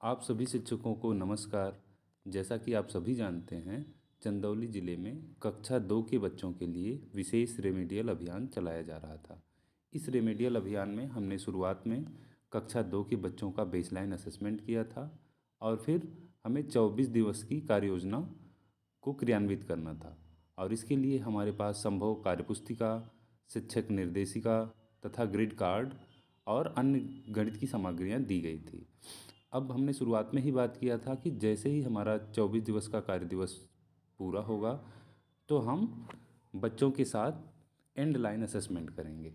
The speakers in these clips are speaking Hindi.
आप सभी शिक्षकों को नमस्कार। जैसा कि आप सभी जानते हैं, चंदौली ज़िले में कक्षा 2 के बच्चों के लिए विशेष रेमेडियल अभियान चलाया जा रहा था। इस रेमेडियल अभियान में हमने शुरुआत में कक्षा 2 के बच्चों का बेसलाइन असेसमेंट किया था और फिर हमें 24 दिवस की कार्ययोजना को क्रियान्वित करना था। और इसके लिए हमारे पास संभव कार्यपुस्तिका, शिक्षक निर्देशिका तथा ग्रिड कार्ड और अन्य गणित की सामग्रियाँ दी गई थी। अब हमने शुरुआत में ही बात किया था कि जैसे ही हमारा 24 दिवस का कार्य दिवस पूरा होगा तो हम बच्चों के साथ एंड लाइन असेसमेंट करेंगे।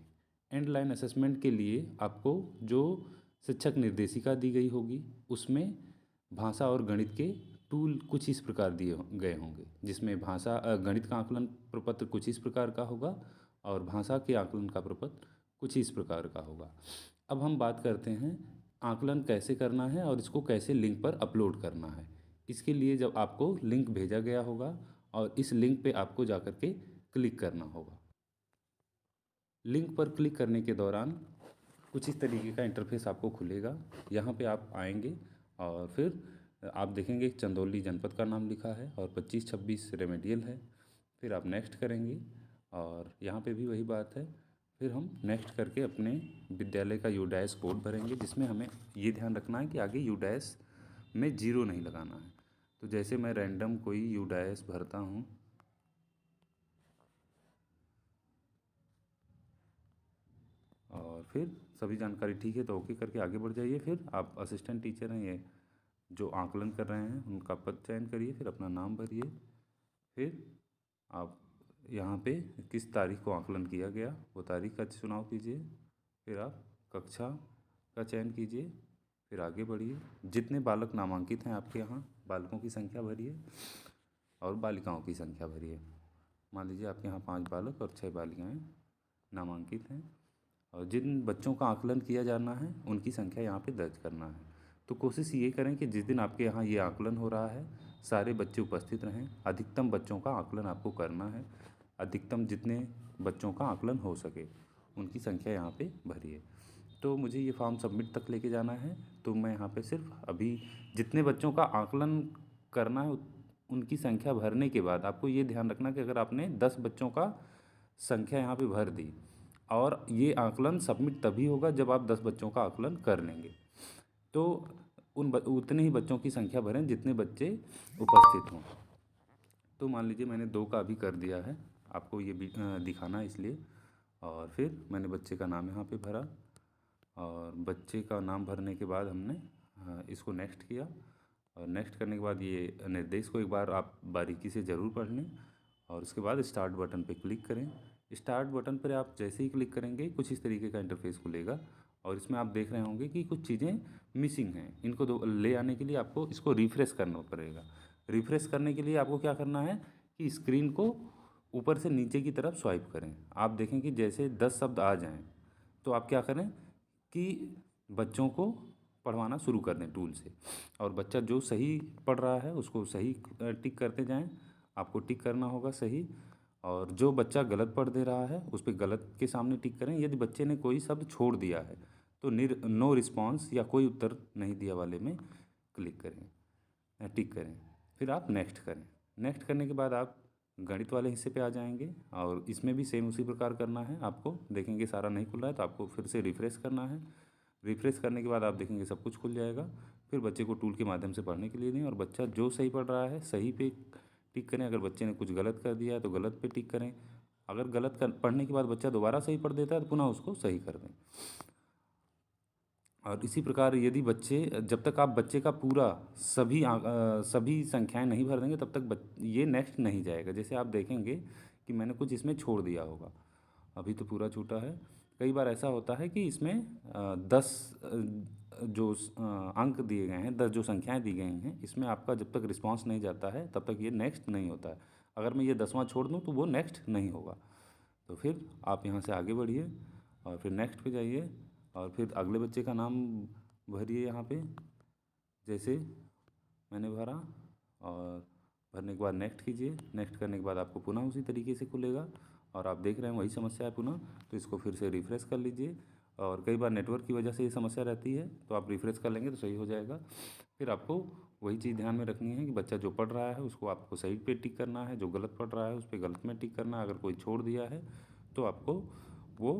एंड लाइन असेसमेंट के लिए आपको जो शिक्षक निर्देशिका दी गई होगी उसमें भाषा और गणित के टूल कुछ इस प्रकार गए होंगे, जिसमें गणित का आकलन प्रपत्र कुछ इस प्रकार का होगा और भाषा के आकलन का प्रपत्र कुछ इस प्रकार का होगा। अब हम बात करते हैं आकलन कैसे करना है और इसको कैसे लिंक पर अपलोड करना है। इसके लिए जब आपको लिंक भेजा गया होगा और इस लिंक पे आपको जाकर के क्लिक करना होगा। लिंक पर क्लिक करने के दौरान कुछ इस तरीके का इंटरफेस आपको खुलेगा। यहाँ पे आप आएंगे और फिर आप देखेंगे चंदौली जनपद का नाम लिखा है और 25-26 रेमेडियल है। फिर आप नेक्स्ट करेंगे और यहाँ पे भी वही बात है। फिर हम नेक्स्ट करके अपने विद्यालय का यूडैस कोड भरेंगे, जिसमें हमें ये ध्यान रखना है कि आगे यूडैस में 0 नहीं लगाना है। तो जैसे मैं रैंडम कोई यूडैस भरता हूँ और फिर सभी जानकारी ठीक है तो ओके करके आगे बढ़ जाइए। फिर आप असिस्टेंट टीचर हैं, ये जो आकलन कर रहे हैं उनका पद चयन करिए, फिर अपना नाम भरिए। फिर आप यहाँ पे किस तारीख को आकलन किया गया वो तारीख का चुनाव कीजिए। फिर आप कक्षा का चयन कीजिए, फिर आगे बढ़िए। जितने बालक नामांकित हैं आपके यहाँ, बालकों की संख्या भरिए और बालिकाओं की संख्या भरिए। मान लीजिए आपके यहाँ 5 बालक और 6 बालिकाएँ नामांकित हैं और जिन बच्चों का आकलन किया जाना है उनकी संख्या यहाँ पे दर्ज करना है। तो कोशिश ये करें कि जिस दिन आपके यहाँ ये आकलन हो रहा है सारे बच्चे उपस्थित रहें। अधिकतम बच्चों का आकलन आपको करना है। अधिकतम जितने बच्चों का आकलन हो सके उनकी संख्या यहाँ पे भरिए। तो मुझे ये फॉर्म सबमिट तक लेके जाना है, तो मैं यहाँ पे सिर्फ अभी जितने बच्चों का आकलन करना है उनकी संख्या भरने के बाद आपको ये ध्यान रखना कि अगर आपने 10 बच्चों का संख्या यहाँ पे भर दी और ये आकलन सबमिट तभी होगा जब आप 10 बच्चों का आकलन कर लेंगे। तो उतने ही बच्चों की संख्या भरें जितने बच्चे उपस्थित हों। तो मान लीजिए मैंने 2 का अभी कर दिया है, आपको ये भी दिखाना है इसलिए। और फिर मैंने बच्चे का नाम यहाँ पे भरा और बच्चे का नाम भरने के बाद हमने इसको नेक्स्ट किया। और नेक्स्ट करने के बाद ये निर्देश को एक बार आप बारीकी से ज़रूर पढ़ लें और उसके बाद स्टार्ट बटन पे क्लिक करें। स्टार्ट बटन पर आप जैसे ही क्लिक करेंगे कुछ इस तरीके का इंटरफेस खुलेगा और इसमें आप देख रहे होंगे कि कुछ चीज़ें मिसिंग हैं। इनको ले आने के लिए आपको इसको रिफ़्रेश करना पड़ेगा। रिफ़्रेश करने के लिए आपको क्या करना है कि स्क्रीन को ऊपर से नीचे की तरफ स्वाइप करें। आप देखें कि जैसे 10 शब्द आ जाएं तो आप क्या करें कि बच्चों को पढ़वाना शुरू कर दें टूल से, और बच्चा जो सही पढ़ रहा है उसको सही टिक करते जाएं। आपको टिक करना होगा सही, और जो बच्चा गलत पढ़ दे रहा है उस पर गलत के सामने टिक करें। यदि बच्चे ने कोई शब्द छोड़ दिया है तो नो रिस्पॉन्स या कोई उत्तर नहीं दिया वाले में क्लिक करें, टिक करें। फिर आप नेक्स्ट करें। नेक्स्ट करने के बाद आप गणित वाले हिस्से पे आ जाएंगे और इसमें भी सेम उसी प्रकार करना है। आपको देखेंगे सारा नहीं खुल रहा है तो आपको फिर से रिफ़्रेश करना है। रिफ़्रेश करने के बाद आप देखेंगे सब कुछ खुल जाएगा। फिर बच्चे को टूल के माध्यम से पढ़ने के लिए दें और बच्चा जो सही पढ़ रहा है सही पे टिक करें। अगर बच्चे ने कुछ गलत कर दिया है तो गलत पे टिक करें। अगर पढ़ने के बाद बच्चा दोबारा सही पढ़ देता है तो पुनः उसको सही कर दें। और इसी प्रकार यदि जब तक आप बच्चे का पूरा सभी संख्याएं नहीं भर देंगे तब तक ये नेक्स्ट नहीं जाएगा। जैसे आप देखेंगे कि मैंने कुछ इसमें छोड़ दिया होगा, अभी तो पूरा छूटा है। कई बार ऐसा होता है कि इसमें 10 जो अंक दिए गए हैं, 10 जो संख्याएं दी गई हैं, इसमें आपका जब तक रिस्पांस नहीं जाता है तब तक ये नेक्स्ट नहीं होता है। अगर मैं ये 10वां छोड़ दूँ तो वो नेक्स्ट नहीं होगा। तो फिर आप यहाँ से आगे बढ़िए और फिर नेक्स्ट पे जाइए और फिर अगले बच्चे का नाम भरिए यहाँ पे जैसे मैंने भरा, और भरने के बाद नेक्स्ट कीजिए। नेक्स्ट करने के बाद आपको पुनः उसी तरीके से खुलेगा और आप देख रहे हैं वही समस्या है पुनः। तो इसको फिर से रिफ़्रेश कर लीजिए, और कई बार नेटवर्क की वजह से ये समस्या रहती है तो आप रिफ़्रेश कर लेंगे तो सही हो जाएगा। फिर आपको वही चीज़ ध्यान में रखनी है कि बच्चा जो पढ़ रहा है उसको आपको सही पे टिक करना है, जो गलत पढ़ रहा है उस पे गलत में टिक करना है। अगर कोई छोड़ दिया है तो आपको वो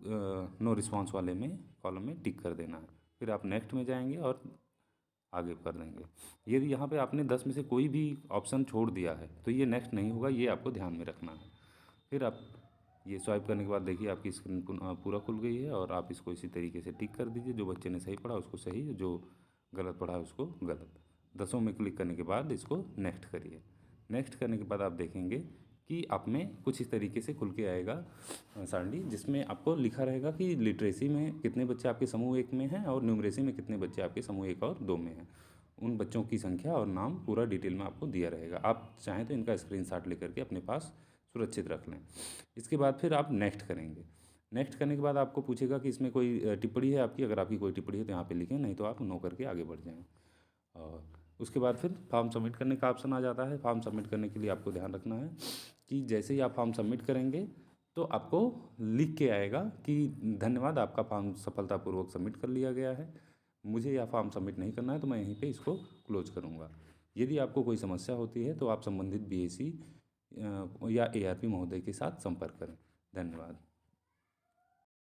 नो रिस्पॉन्स वाले में कॉलम में टिक कर देना है। फिर आप नेक्स्ट में जाएंगे और आगे कर देंगे। यदि यहाँ पे आपने 10 में से कोई भी ऑप्शन छोड़ दिया है तो ये नेक्स्ट नहीं होगा, ये आपको ध्यान में रखना है। फिर आप ये स्वाइप करने के बाद देखिए आपकी स्क्रीन पूरा खुल गई है और आप इसको इसी तरीके से टिक कर दीजिए। जो बच्चे ने सही पढ़ा उसको सही, जो गलत पढ़ा उसको गलत। 10 में क्लिक करने के बाद इसको नेक्स्ट करिए। नेक्स्ट करने के बाद आप देखेंगे कि आप में कुछ इस तरीके से खुल के आएगा सारणी, जिसमें आपको लिखा रहेगा कि लिटरेसी में कितने बच्चे आपके समूह 1 में हैं और न्यूमरेसी में कितने बच्चे आपके समूह 1 और 2 में हैं। उन बच्चों की संख्या और नाम पूरा डिटेल में आपको दिया रहेगा। आप चाहें तो इनका स्क्रीनशॉट लेकर के अपने पास सुरक्षित रख लें। इसके बाद फिर आप नेक्स्ट करेंगे। नेक्स्ट करने के बाद आपको पूछेगा कि इसमें कोई टिप्पणी है आपकी। अगर आपकी कोई टिप्पणी है तो यहाँ पे लिखें, नहीं तो आप नो करके आगे बढ़ जाएँ। और उसके बाद फिर फॉर्म सबमिट करने का ऑप्शन आ जाता है। फॉर्म सबमिट करने के लिए आपको ध्यान रखना है कि जैसे ही आप फॉर्म सबमिट करेंगे तो आपको लिख के आएगा कि धन्यवाद, आपका फॉर्म सफलतापूर्वक सबमिट कर लिया गया है। मुझे यह फॉर्म सबमिट नहीं करना है तो मैं यहीं पे इसको क्लोज करूँगा। यदि आपको कोई समस्या होती है तो आप संबंधित BAC या ARP महोदय के साथ संपर्क करें। धन्यवाद।